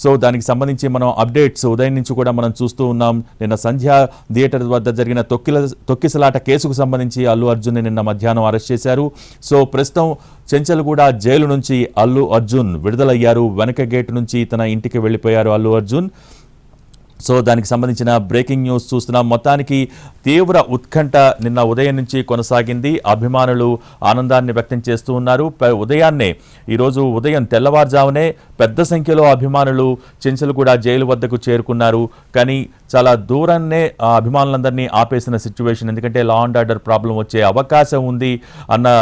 So దానికి సంబంధించి మనం అప్డేట్స్ ఉదయం నుంచి కూడా మనం చూస్తూ ఉన్నాం. నిన్న సంధ్యా థియేటర్ వద్ద జరిగిన తొక్కిసలాట కేసుకు సంబంధించి అల్లు అర్జున్ నిన్న మధ్యాహ్నం అరెస్ట్ చేశారు. సో ప్రస్తుతం చెంచల్గూడ జైలు నుంచి అల్లు అర్జున్ విడుదలయ్యారు. వెనక గేటు నుంచి తన ఇంటికి వెళ్ళిపోయారు అల్లు అర్జున్. సో దానికి సంబంధించిన బ్రేకింగ్ న్యూస్ చూస్తున్నాం. మొత్తానికి తీవ్ర ఉత్కంఠ నిన్న ఉదయం నుంచి కొనసాగింది. అభిమానులు ఆనందాన్ని వ్యక్తం చేస్తూ ఉన్నారు. ఉదయాన్నే ఈరోజు ఉదయం తెల్లవారుజామునే పెద్ద సంఖ్యలో అభిమానులు చెంచల్గూడ జైలు వద్దకు చేరుకున్నారు. కానీ చాలా దూరాన్నే ఆ అభిమానులందరినీ ఆపేసిన సిచ్యువేషన్. ఎందుకంటే లా అండ్ ఆర్డర్ ప్రాబ్లం వచ్చే అవకాశం ఉంది అన్న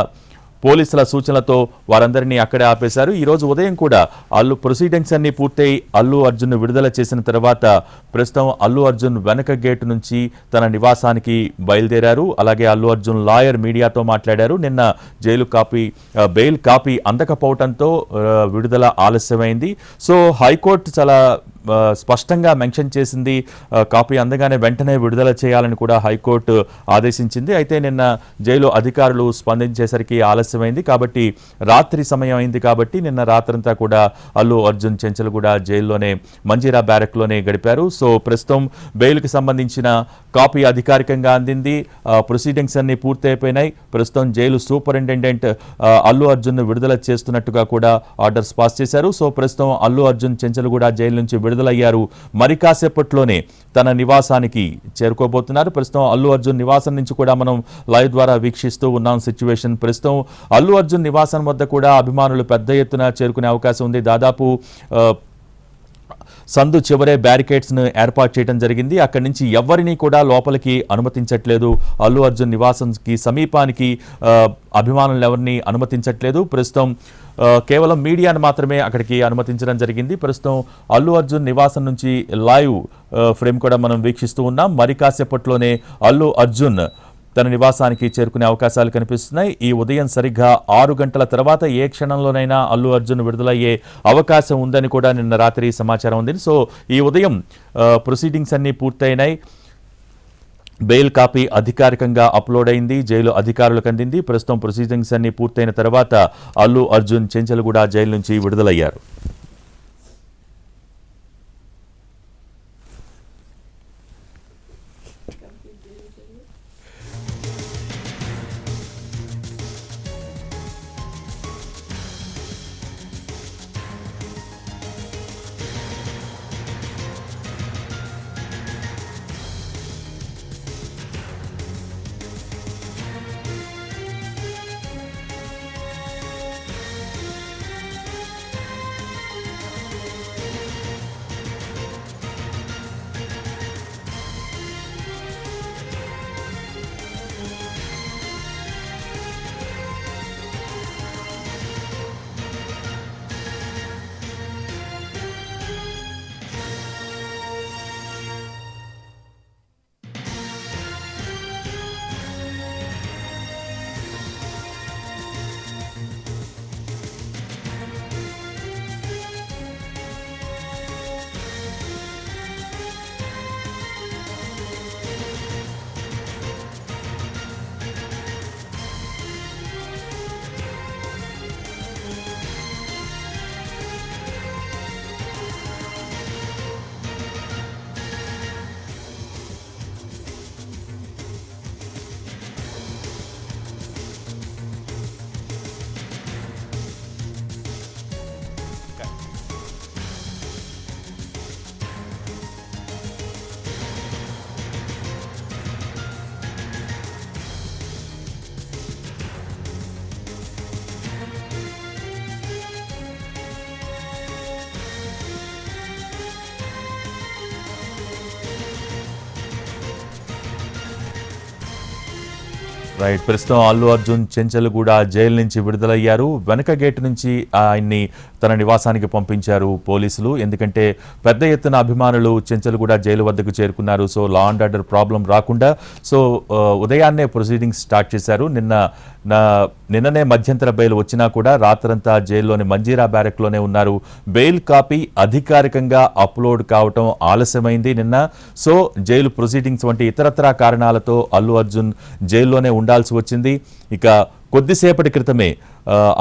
పోలీసుల సూచనలతో వారందరినీ అక్కడే ఆపేశారు. ఈరోజు ఉదయం కూడా ప్రొసీడింగ్స్ అన్ని పూర్తయి అల్లు అర్జున్ విడుదల చేసిన తర్వాత ప్రస్తుతం అల్లు అర్జున్ వెనక గేటు నుంచి తన నివాసానికి బయలుదేరారు. అలాగే అల్లు అర్జున్ లాయర్ మీడియాతో మాట్లాడారు. నిన్న బెయిల్ కాపీ అందకపోవడంతో విడుదల ఆలస్యమైంది. సో హైకోర్టు చాలా స్పష్టంగా మెన్షన్ చేసింది. కాపీ అందగానే వెంటనే విడుదల చేయాలని కూడా హైకోర్టు ఆదేశించింది. అయితే నిన్న జైలు అధికారులు స్పందించేసరికి ఆలస్యమైంది. కాబట్టి రాత్రి సమయం అయింది. కాబట్టి నిన్న రాత్రంతా కూడా అల్లు అర్జున్ చెంచల్గూడ జైల్లోనే మంజీరా బ్యారక్లోనే గడిపారు. సో ప్రస్తుతం బెయిల్కి సంబంధించిన కాపీ అధికారికంగా అందింది. ప్రొసీడింగ్స్ అన్ని పూర్తయిపోయినాయి. ప్రస్తుతం జైలు సూపరింటెండెంట్ అల్లు అర్జున్ విడుదల చేస్తున్నట్టుగా కూడా ఆర్డర్స్ పాస్ చేశారు. సో ప్రస్తుతం అల్లు అర్జున్ చెంచల్గూడ జైలు నుంచి విడుదలయ్యారు. మరి కాసేపట్లోనే తన నివాసానికి చేరుకోబోతున్నారు. ప్రస్తుతం అల్లు అర్జున్ నివాసం నుంచి కూడా మనం లైవ్ ద్వారా వీక్షిస్తూ ఉన్నాం సిచ్యువేషన్. ప్రస్తుతం అల్లు అర్జున్ నివాసం వద్ద కూడా అభిమానులు పెద్ద ఎత్తున చేరుకునే అవకాశం ఉంది. దాదాపు సందు చివరే బ్యారికేడ్స్ను ఏర్పాటు చేయడం జరిగింది. అక్కడి నుంచి ఎవరిని కూడా లోపలికి అనుమతించట్లేదు. అల్లు అర్జున్ నివాసానికి సమీపానికి అభిమానులు ఎవరిని అనుమతించట్లేదు. ప్రస్తుతం కేవలం మీడియాను మాత్రమే అక్కడికి అనుమతించడం జరిగింది. ప్రస్తుతం అల్లు అర్జున్ నివాసం నుంచి లైవ్ ఫ్రేమ్ కూడా మనం వీక్షిస్తూ ఉన్నాం. మరి కాసేపట్లోనే అల్లు అర్జున్ తన నివాసానికి చేరుకునే అవకాశాలు కనిపిస్తున్నాయి. ఈ ఉదయం సరిగ్గా 6 గంటల తర్వాత ఏ క్షణంలోనైనా అల్లు అర్జున్ విడుదలయ్యే అవకాశం ఉందని కూడా నిన్న రాత్రి సమాచారం ఉంది. సో ఈ ఉదయం ప్రొసీడింగ్స్ అన్ని పూర్తయినాయి. బెయిల్ కాపీ అధికారికంగా అప్లోడ్ అయింది. జైలు అధికారులకు అందింది. ప్రస్తుతం ప్రొసీడింగ్స్ అన్ని పూర్తయిన తర్వాత అల్లు అర్జున్ చెంచల్గూడ జైలు నుంచి విడుదలయ్యారు. రైట్. ప్రస్తుతం అల్లు అర్జున్ చెంచల్గూడ జైలు నుంచి విడుదలయ్యారు. వెనక గేటు నుంచి ఆయన్ని తన నివాసానికి పంపించారు పోలీసులు. ఎందుకంటే పెద్ద ఎత్తున అభిమానులు చెంచల్గూడ జైలు వద్దకు చేరుకున్నారు. So law and order problem రాకుండా సో ఉదయాన్నే ప్రొసీడింగ్స్ స్టార్ట్ చేశారు. నిన్ననే మధ్యంతర బెయిల్ వచ్చినా కూడా రాత్రంతా జైల్లోని మంజీరా బ్యారెక్లోనే ఉన్నారు. బెయిల్ కాపీ అధికారికంగా అప్లోడ్ కావటం ఆలస్యమైంది నిన్న. సో జైలు ప్రొసీడింగ్స్ వంటి ఇతరత్రా కారణాలతో అల్లు అర్జున్ జైల్లోనే ఉండాల్సి వచ్చింది. ఇక కొద్దిసేపటి క్రితమే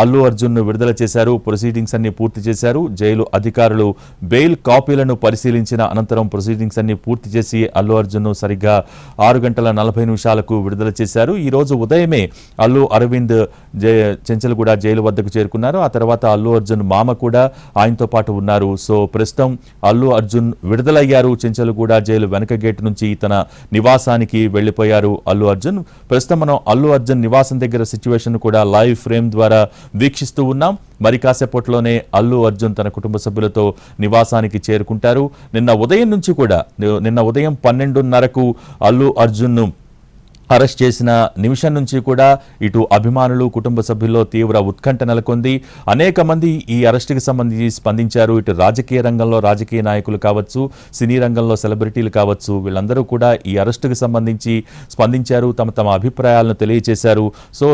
అల్లు అర్జున్ను విడుదల చేశారు. ప్రొసీడింగ్స్ అన్ని పూర్తి చేశారు. జైలు అధికారులు బెయిల్ కాపీలను పరిశీలించిన అనంతరం ప్రొసీడింగ్స్ అన్ని పూర్తి చేసి అల్లు అర్జున్ను సరిగ్గా 6:40 విడుదల చేశారు. ఈ రోజు ఉదయమే అల్లు అరవింద్ చెంచల్గూడ జైలు వద్దకు చేరుకున్నారు. ఆ తర్వాత అల్లు అర్జున్ మామ కూడా ఆయనతో పాటు ఉన్నారు. సో ప్రస్తుతం అల్లు అర్జున్ విడుదలయ్యారు. చెంచల్గూడ జైలు వెనక గేట్ నుంచి తన నివాసానికి వెళ్లిపోయారు అల్లు అర్జున్. ప్రస్తుతం మనం అల్లు అర్జున్ నివాసం దగ్గర సిచ్యువేషన్ కూడా లైవ్ ఫ్రేమ్ ద్వారా వీక్షిస్తూ ఉన్నాం. మరి కాసేపట్లోనే అల్లు అర్జున్ తన కుటుంబ సభ్యులతో నివాసానికి చేరుకుంటారు. నిన్న ఉదయం 12:30కు అల్లు అర్జున్ను అరెస్ట్ చేసిన నిమిషం నుంచి కూడా ఇటు అభిమానులు, కుటుంబ సభ్యుల్లో తీవ్ర ఉత్కంఠ నెలకొంది. అనేక మంది ఈ అరెస్టుకి సంబంధించి స్పందించారు. ఇటు రాజకీయ రంగంలో రాజకీయ నాయకులు కావచ్చు, సినీ రంగంలో సెలబ్రిటీలు కావచ్చు, వీళ్ళందరూ కూడా ఈ అరెస్టుకి సంబంధించి స్పందించారు, తమ అభిప్రాయాలను తెలియజేశారు. సో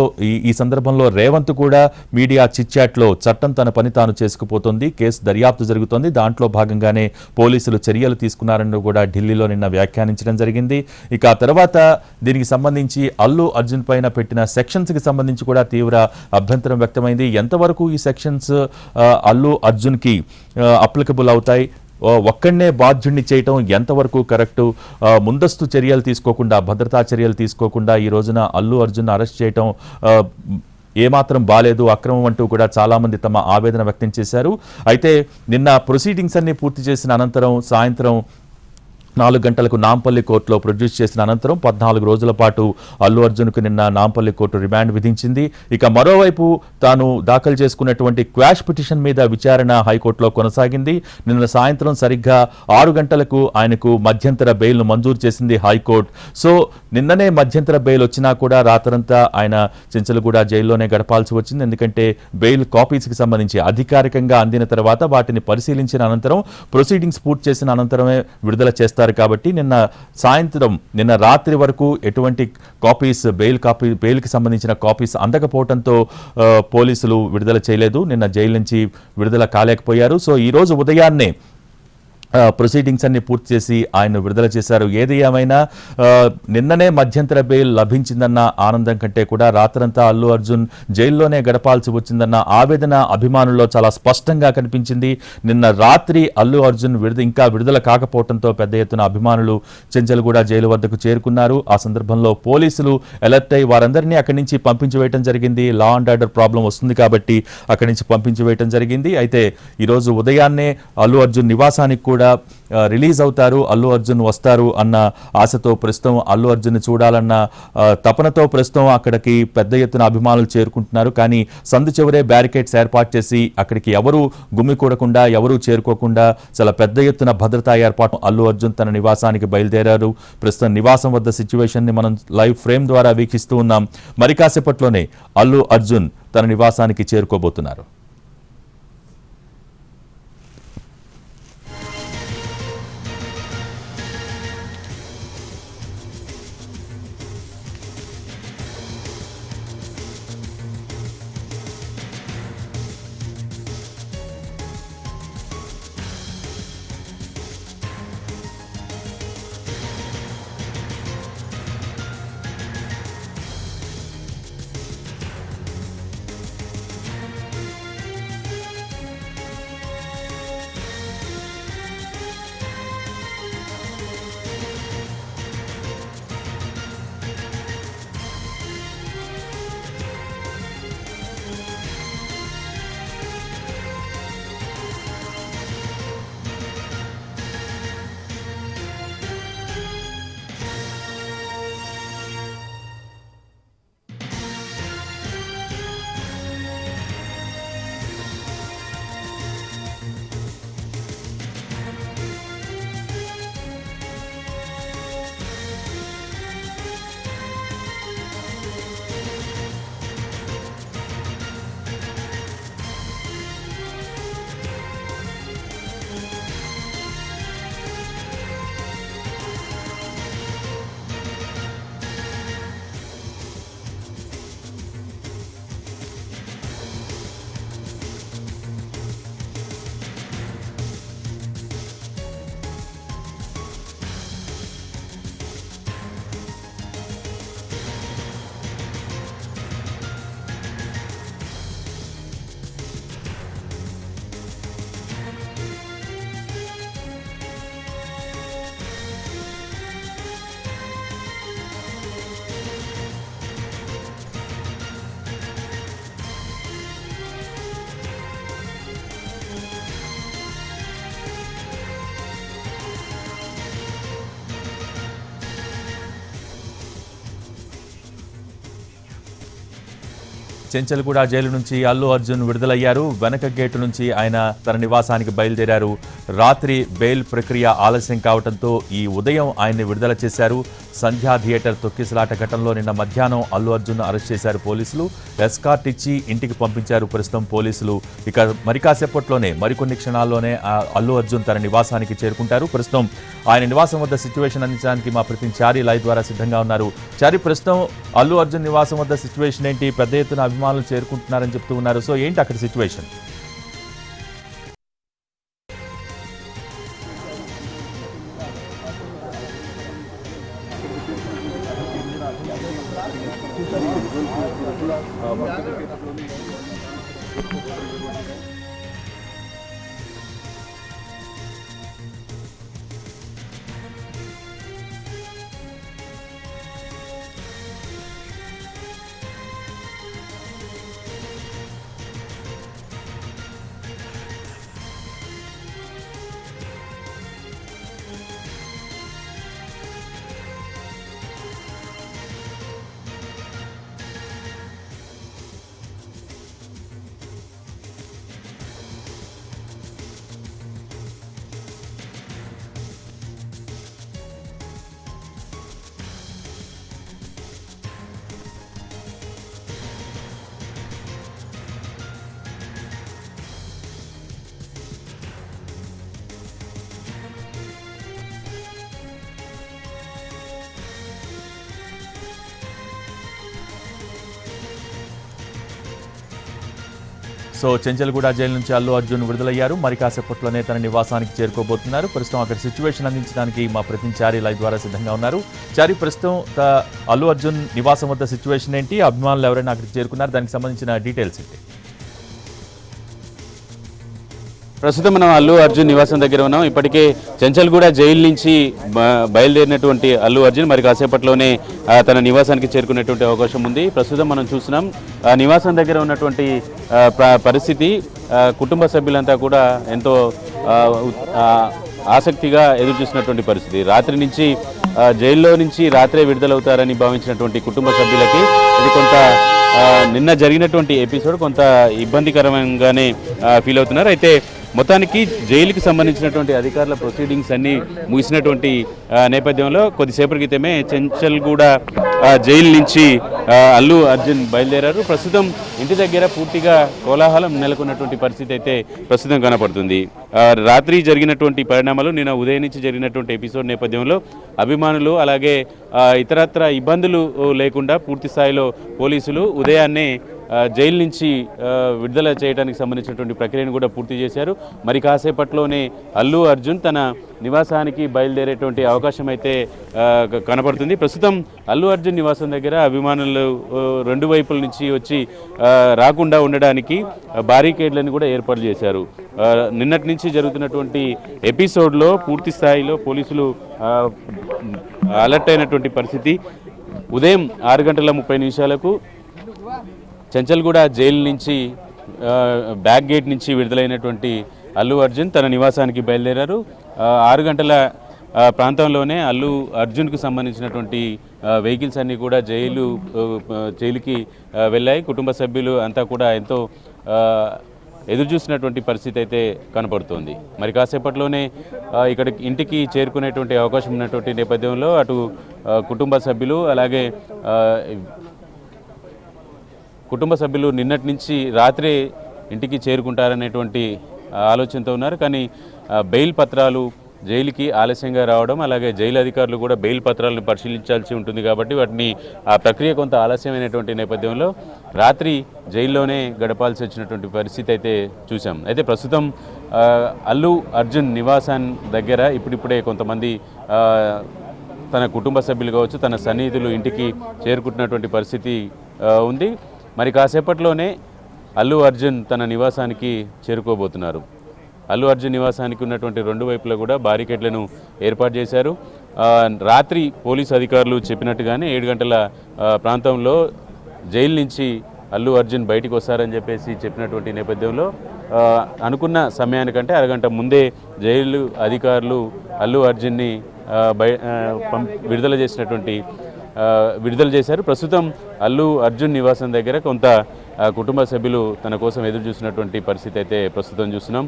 ఈ సందర్భంలో రేవంత్ కూడా మీడియా చిట్చాట్లో చట్టం తన పని తాను చేసుకుపోతుంది, కేసు దర్యాప్తు జరుగుతోంది, దాంట్లో భాగంగానే పోలీసులు చర్యలు తీసుకున్నారని కూడా ఢిల్లీలో నిన్న వ్యాఖ్యానించడం జరిగింది. ఇక ఆ తర్వాత దీనికి సంబంధించి అల్లు అర్జున్ పైన పెట్టిన సెక్షన్స్కి సంబంధించి కూడా తీవ్ర అభ్యంతరం వ్యక్తమైంది. ఎంతవరకు ఈ సెక్షన్స్ అల్లు అర్జున్కి అప్లికబుల్ అవుతాయి, ఒక్కడనే బాధ్యుడిని చేయటం ఎంతవరకు కరెక్టు, ముందస్తు చర్యలు తీసుకోకుండా, భద్రతా చర్యలు తీసుకోకుండా ఈ రోజున అల్లు అర్జున్ అరెస్ట్ చేయటం ఏమాత్రం బాలేదు, అక్రమం అంటూ కూడా చాలామంది తమ ఆవేదన వ్యక్తం చేశారు. అయితే నిన్న ప్రొసీడింగ్స్ అన్ని పూర్తి చేసిన అనంతరం సాయంత్రం 4 గంటలకు నాంపల్లి కోర్టులో ప్రొడ్యూస్ చేసిన అనంతరం 14 రోజుల పాటు అల్లు అర్జున్కు నిన్న నాంపల్లి కోర్టు రిమాండ్ విధించింది. ఇక మరోవైపు తాను దాఖలు చేసుకున్నటువంటి క్వాష్ పిటిషన్ మీద విచారణ హైకోర్టులో కొనసాగింది. నిన్న సాయంత్రం సరిగ్గా 6 గంటలకు ఆయనకు మధ్యంతర బెయిల్ను మంజూరు చేసింది హైకోర్టు. సో నిన్ననే మధ్యంతర బెయిల్ వచ్చినా కూడా రాత్రంతా ఆయన చెంచల్గూడ జైల్లోనే గడపాల్సి వచ్చింది. ఎందుకంటే బెయిల్ కాపీస్కి సంబంధించి అధికారికంగా అందిన తర్వాత వాటిని పరిశీలించిన అనంతరం ప్రొసీడింగ్స్ పూర్తి చేసిన అనంతరమే విడుదల చేస్తారు. కాబట్టి నిన్న రాత్రి వరకు ఎటువంటి కాపీస్ బెయిల్కి సంబంధించిన కాపీస్ అందకపోవడంతో పోలీసులు విడుదల చేయలేదు. నిన్న జైలు నుంచి విడుదల కాలేకపోయారు. సో ఈ రోజు ఉదయాన్నే ప్రొసీడింగ్స్ అన్ని పూర్తి చేసి ఆయన విడుదల చేశారు. ఏది ఏమైనా నిన్ననే మధ్యంతర బెయిల్ లభించిందన్న ఆనందం కంటే కూడా రాత్రంతా అల్లు అర్జున్ జైల్లోనే గడపాల్సి వచ్చిందన్న ఆవేదన అభిమానుల్లో చాలా స్పష్టంగా కనిపించింది. నిన్న రాత్రి అల్లు అర్జున్ ఇంకా విడుదల కాకపోవడంతో పెద్ద ఎత్తున అభిమానులు చెంచల్గూడ జైలు వద్దకు చేరుకున్నారు. ఆ సందర్భంలో పోలీసులు అలర్ట్ అయి వారందరినీ అక్కడి నుంచి పంపించి వేయడం జరిగింది. లా అండ్ ఆర్డర్ ప్రాబ్లం వస్తుంది కాబట్టి అక్కడి నుంచి పంపించి వేయడం జరిగింది. అయితే ఈరోజు ఉదయాన్నే అల్లు అర్జున్ నివాసానికి కూడా రిలీజ్ అవుతారు, అల్లు అర్జున్ వస్తారు అన్న ఆశతో ప్రస్తుతం అల్లు అర్జున్ చూడాలన్న తపనతో ప్రస్తుతం అక్కడికి పెద్ద ఎత్తున అభిమానులు చేరుకుంటున్నారు. కానీ సందు చివరే బ్యారికేడ్స్ ఏర్పాటు చేసి అక్కడికి ఎవరు గుమ్మికూడకుండా, ఎవరూ చేరుకోకుండా చాలా పెద్ద ఎత్తున భద్రతా ఏర్పాటు అల్లు అర్జున్ తన నివాసానికి బయలుదేరారు. ప్రస్తుతం నివాసం వద్ద సిచ్యువేషన్ని మనం లైవ్ ఫ్రేమ్ ద్వారా వీక్షిస్తూ ఉన్నాం. మరి కాసేపట్లోనే అల్లు అర్జున్ తన నివాసానికి చేరుకోబోతున్నారు. చెంచల్గూడ జైలు నుంచి అల్లు అర్జున్ విడుదలయ్యారు. వెనక గేటు నుంచి ఆయన తన నివాసానికి బయలుదేరారు. రాత్రి బెయిల్ ప్రక్రియ ఆలస్యం కావడంతో ఈ ఉదయం ఆయన్ని విడుదల చేశారు. సంధ్యా థియేటర్ తొక్కిసలాట ఘటనలో నిన్న మధ్యాహ్నం అల్లు అర్జున్ అరెస్ట్ చేశారు పోలీసులు. ఎస్కార్ట్ ఇచ్చి ఇంటికి పంపించారు ప్రస్తుతం పోలీసులు. ఇక మరి కాసేపట్లోనే మరికొన్ని క్షణాల్లోనే అల్లు అర్జున్ తన నివాసానికి చేరుకుంటారు. ప్రస్తుతం ఆయన నివాసం వద్ద సిచ్యువేషన్ అందించడానికి మా ప్రతినిధి చారి లైవ్ ద్వారా సిద్ధంగా ఉన్నారు. చారి, ప్రస్తుతం అల్లు అర్జున్ నివాసం వద్ద సిచ్యువేషన్ ఏంటి? పెద్ద ఎత్తున అభిమానులు చేరుకుంటున్నారని చెప్తూ ఉన్నారు. సో ఏంటి అక్కడ సిచ్యువేషన్? సో చెంచల్గూడ జైలు నుంచి అల్లు అర్జున్ విడుదలయ్యారు. మరి కాసేపట్లోనే తన నివాసానికి చేరుకోబోతున్నారు. ప్రస్తుతం అక్కడ సిచ్యువేషన్ అందించడానికి మా ప్రతినిధి చారి లైవ్ ద్వారా సిద్ధంగా ఉన్నారు. చారి, ప్రస్తుతం అల్లు అర్జున్ నివాసం వద్ద సిచ్యువేషన్ ఏంటి? అభిమానులు ఎవరైనా అక్కడికి చేరుకున్నారు? దానికి సంబంధించిన డీటెయిల్స్ ఏంటి? ప్రస్తుతం మనం అల్లు అర్జున్ నివాసం దగ్గర ఉన్నాం. ఇప్పటికే చెంచల్గూడ జైలు నుంచి బయలుదేరినటువంటి అల్లు అర్జున్ మరి కాసేపట్లోనే తన నివాసానికి చేరుకునేటువంటి అవకాశం ఉంది. ప్రస్తుతం మనం చూస్తున్నాం నివాసం దగ్గర ఉన్నటువంటి పరిస్థితి. కుటుంబ సభ్యులంతా కూడా ఎంతో ఆసక్తిగా ఎదురు చూసినటువంటి పరిస్థితి. రాత్రి నుంచి జైల్లో నుంచి రాత్రే విడుదలవుతారని భావించినటువంటి కుటుంబ సభ్యులకి ఇది కొంత నిన్న జరిగినటువంటి ఎపిసోడ్ కొంత ఇబ్బందికరంగానే ఫీల్ అవుతున్నారు. అయితే మొత్తానికి జైలుకి సంబంధించినటువంటి అధికారుల ప్రొసీడింగ్స్ అన్నీ ముగిసినటువంటి నేపథ్యంలో కొద్దిసేపటి క్రితమే చెంచల్గూడ జైలు నుంచి అల్లు అర్జున్ బయలుదేరారు. ప్రస్తుతం ఇంటి దగ్గర పూర్తిగా కోలాహలం నెలకొన్నటువంటి పరిస్థితి అయితే ప్రస్తుతం కనపడుతుంది. రాత్రి జరిగినటువంటి పరిణామాలు నిన్న ఉదయం నుంచి జరిగినటువంటి ఎపిసోడ్ నేపథ్యంలో అభిమానులు అలాగే ఇతరత్ర ఇబ్బందులు లేకుండా పూర్తి స్థాయిలో పోలీసులు ఉదయాన్నే జైలు నుంచి విడుదల చేయడానికి సంబంధించినటువంటి ప్రక్రియను కూడా పూర్తి చేశారు. మరి కాసేపట్లోనే అల్లు అర్జున్ తన నివాసానికి బయలుదేరేటువంటి అవకాశం అయితే కనపడుతుంది. ప్రస్తుతం అల్లు అర్జున్ నివాసం దగ్గర అభిమానులు రెండు వైపుల నుంచి వచ్చి రాకుండా ఉండడానికి బారికేడ్లను కూడా ఏర్పాటు చేశారు. నిన్నటి నుంచి జరుగుతున్నటువంటి ఎపిసోడ్లో పూర్తి స్థాయిలో పోలీసులు అలర్ట్ అయినటువంటి పరిస్థితి. ఉదయం 6:30 చెంచల్గూడ జైలు నుంచి బ్యాక్ గేట్ నుంచి విడుదలైనటువంటి అల్లు అర్జున్ తన నివాసానికి బయలుదేరారు. 6 గంటల ప్రాంతంలోనే అల్లు అర్జున్కు సంబంధించినటువంటి వెహికల్స్ అన్నీ కూడా జైలుకి వెళ్ళాయి. కుటుంబ సభ్యులు అంతా కూడా ఎంతో ఎదురు చూసినటువంటి పరిస్థితి అయితే కనపడుతోంది. మరి కాసేపట్లోనే ఇక్కడ ఇంటికి చేరుకునేటువంటి అవకాశం ఉన్నటువంటి నేపథ్యంలో అటు కుటుంబ సభ్యులు అలాగే కుటుంబ సభ్యులు నిన్నటి నుంచి రాత్రే ఇంటికి చేరుకుంటారనేటువంటి ఆలోచనతో ఉన్నారు. కానీ బెయిల్ పత్రాలు జైలుకి ఆలస్యంగా రావడం అలాగే జైలు అధికారులు కూడా బెయిల్ పత్రాలను పరిశీలించాల్సి ఉంటుంది కాబట్టి వాటిని ఆ ప్రక్రియ కొంత ఆలస్యమైనటువంటి నేపథ్యంలో రాత్రి జైల్లోనే గడపాల్సి వచ్చినటువంటి పరిస్థితి అయితే చూసాం. అయితే ప్రస్తుతం అల్లు అర్జున్ నివాసం దగ్గర ఇప్పుడిప్పుడే కొంతమంది తన కుటుంబ సభ్యులు కావచ్చు తన సన్నిహితులు ఇంటికి చేరుకుంటున్నటువంటి పరిస్థితి ఉంది. మరి కాసేపట్లోనే అల్లు అర్జున్ తన నివాసానికి చేరుకోబోతున్నారు. అల్లు అర్జున్ నివాసానికి ఉన్నటువంటి రెండు వైపులా కూడా బారికేడ్లను ఏర్పాటు చేశారు. రాత్రి పోలీసు అధికారులు చెప్పినట్టుగానే 7 గంటల ప్రాంతంలో జైలు నుంచి అల్లు అర్జున్ బయటికి వస్తారని చెప్పినటువంటి నేపథ్యంలో అనుకున్న సమయానికంటే అరగంట ముందే జైలు అధికారులు అల్లు అర్జున్ని విడుదల చేశారు. ప్రస్తుతం అల్లు అర్జున్ నివాసం దగ్గర కొంత కుటుంబ సభ్యులు తన కోసం ఎదురు చూసినటువంటి పరిస్థితి అయితే ప్రస్తుతం చూస్తున్నాం.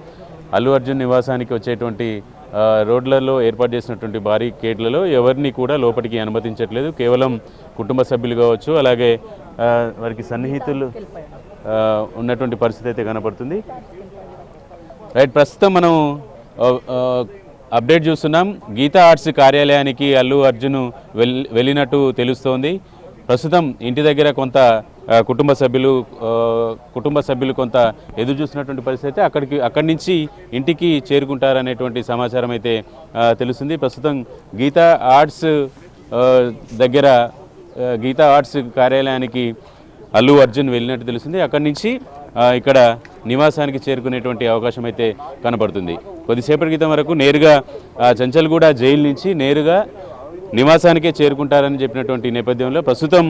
అల్లు అర్జున్ నివాసానికి వచ్చేటువంటి రోడ్లలో ఏర్పాటు చేసినటువంటి బారికేడ్లలో ఎవరిని కూడా లోపలికి అనుమతించట్లేదు. కేవలం కుటుంబ సభ్యులు కావచ్చు, అలాగే వారికి సన్నిహితులు ఉన్నటువంటి పరిస్థితి అయితే కనపడుతుంది. రైట్, ప్రస్తుతం మనం అప్డేట్ చూస్తున్నాం. గీతా ఆర్ట్స్ కార్యాలయానికి అల్లు అర్జున్ వెళ్ళినట్టు తెలుస్తోంది. ప్రస్తుతం ఇంటి దగ్గర కొంత కుటుంబ సభ్యులు కొంత ఎదురు చూస్తున్నటువంటి పరిస్థితి అయితే అక్కడి నుంచి ఇంటికి చేరుకుంటారనేటువంటి సమాచారం అయితే తెలుస్తుంది. ప్రస్తుతం గీతా ఆర్ట్స్ దగ్గర గీతా ఆర్ట్స్ కార్యాలయానికి అల్లు అర్జున్ వెళ్ళినట్టు తెలుస్తుంది. అక్కడి నుంచి ఇక్కడ నివాసానికి చేరుకునేటువంటి అవకాశం అయితే కనబడుతుంది. కొద్దిసేపటి క్రితం వరకు నేరుగా చెంచల్గూడ జైలు నుంచి నేరుగా నివాసానికే చేరుకుంటారని చెప్పినటువంటి నేపథ్యంలో ప్రస్తుతం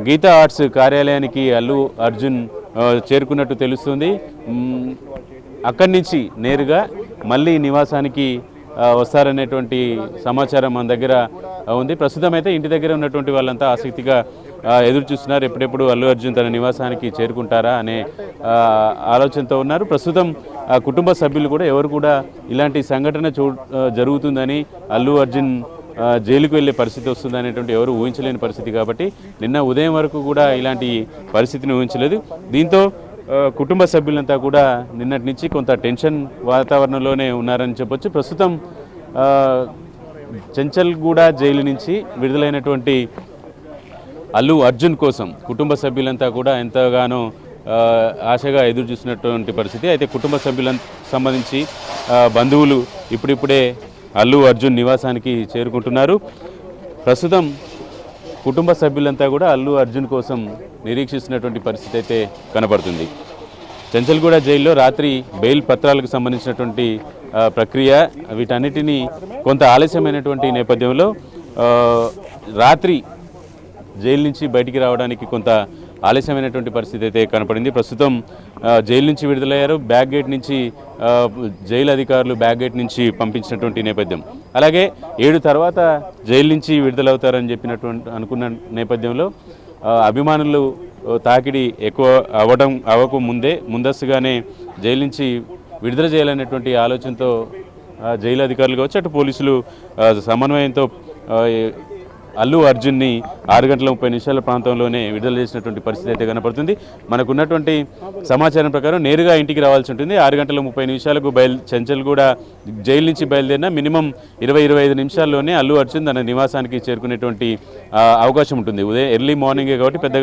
గీతా ఆర్ట్స్ కార్యాలయానికి అల్లు అర్జున్ చేరుకున్నట్టు తెలుస్తుంది. అక్కడి నుంచి నేరుగా మళ్ళీ నివాసానికి వస్తారనేటువంటి సమాచారం మన దగ్గర ఉంది. ప్రస్తుతం అయితే ఇంటి దగ్గర ఉన్నటువంటి వాళ్ళంతా ఆసక్తిగా ఎదురు చూస్తున్నారు. ఎప్పుడెప్పుడు అల్లు అర్జున్ తన నివాసానికి చేరుకుంటారా అనే ఆలోచనతో ఉన్నారు. ప్రస్తుతం కుటుంబ సభ్యులు కూడా ఎవరు కూడా ఇలాంటి సంఘటన జరుగుతుందని, అల్లు అర్జున్ జైలుకు వెళ్ళే పరిస్థితి వస్తుంది అనేటువంటి ఎవరు ఊహించలేని పరిస్థితి కాబట్టి నిన్న ఉదయం వరకు కూడా ఇలాంటి పరిస్థితిని ఊహించలేదు. దీంతో కుటుంబ సభ్యులంతా కూడా నిన్నటి నుంచి కొంత టెన్షన్ వాతావరణంలోనే ఉన్నారని చెప్పొచ్చు. ప్రస్తుతం చెంచల్గూడ జైలు నుంచి విడుదలైనటువంటి అల్లు అర్జున్ కోసం కుటుంబ సభ్యులంతా కూడా ఎంతగానో ఆశగా ఎదురు చూసినటువంటి పరిస్థితి. అయితే కుటుంబ సభ్యులకు సంబంధించి బంధువులు ఇప్పుడిప్పుడే అల్లు అర్జున్ నివాసానికి చేరుకుంటున్నారు. ప్రస్తుతం కుటుంబ సభ్యులంతా కూడా అల్లు అర్జున్ కోసం నిరీక్షిస్తున్నటువంటి పరిస్థితి అయితే కనబడుతుంది. చెంచల్గూడ జైల్లో రాత్రి బెయిల్ పత్రాలకు సంబంధించినటువంటి ప్రక్రియ వీటన్నిటినీ కొంత ఆలస్యమైనటువంటి నేపథ్యంలో రాత్రి జైలు నుంచి బయటికి రావడానికి కొంత ఆలస్యమైనటువంటి పరిస్థితి అయితే కనపడింది. ప్రస్తుతం జైలు నుంచి విడుదలయ్యారు. బ్యాక్ గేట్ నుంచి జైలు అధికారులు బ్యాక్ గేట్ నుంచి పంపించినటువంటి నేపథ్యం. అలాగే 7 తర్వాత జైలు నుంచి విడుదలవుతారని అనుకున్న నేపథ్యంలో అభిమానులు తాకిడి ఎక్కువ అవ్వక ముందస్తుగానే జైలు నుంచి విడుదల చేయాలనేటువంటి ఆలోచనతో జైలు అధికారులు కావచ్చు, అటు పోలీసులు సమన్వయంతో అల్లు అర్జున్ని 6:30 ప్రాంతంలోనే విడుదల చేసినటువంటి పరిస్థితి అయితే కనపడుతుంది. మనకున్నటువంటి సమాచారం ప్రకారం నేరుగా ఇంటికి రావాల్సి ఉంటుంది. 6:30 చెంచల్గూడ జైలు నుంచి బయలుదేరిన మినిమం 20-25 నిమిషాల్లోనే అల్లు అర్జున్ తన నివాసానికి చేరుకునేటువంటి అవకాశం ఉంటుంది. ఉదయం ఎర్లీ మార్నింగే కాబట్టి పెద్దగా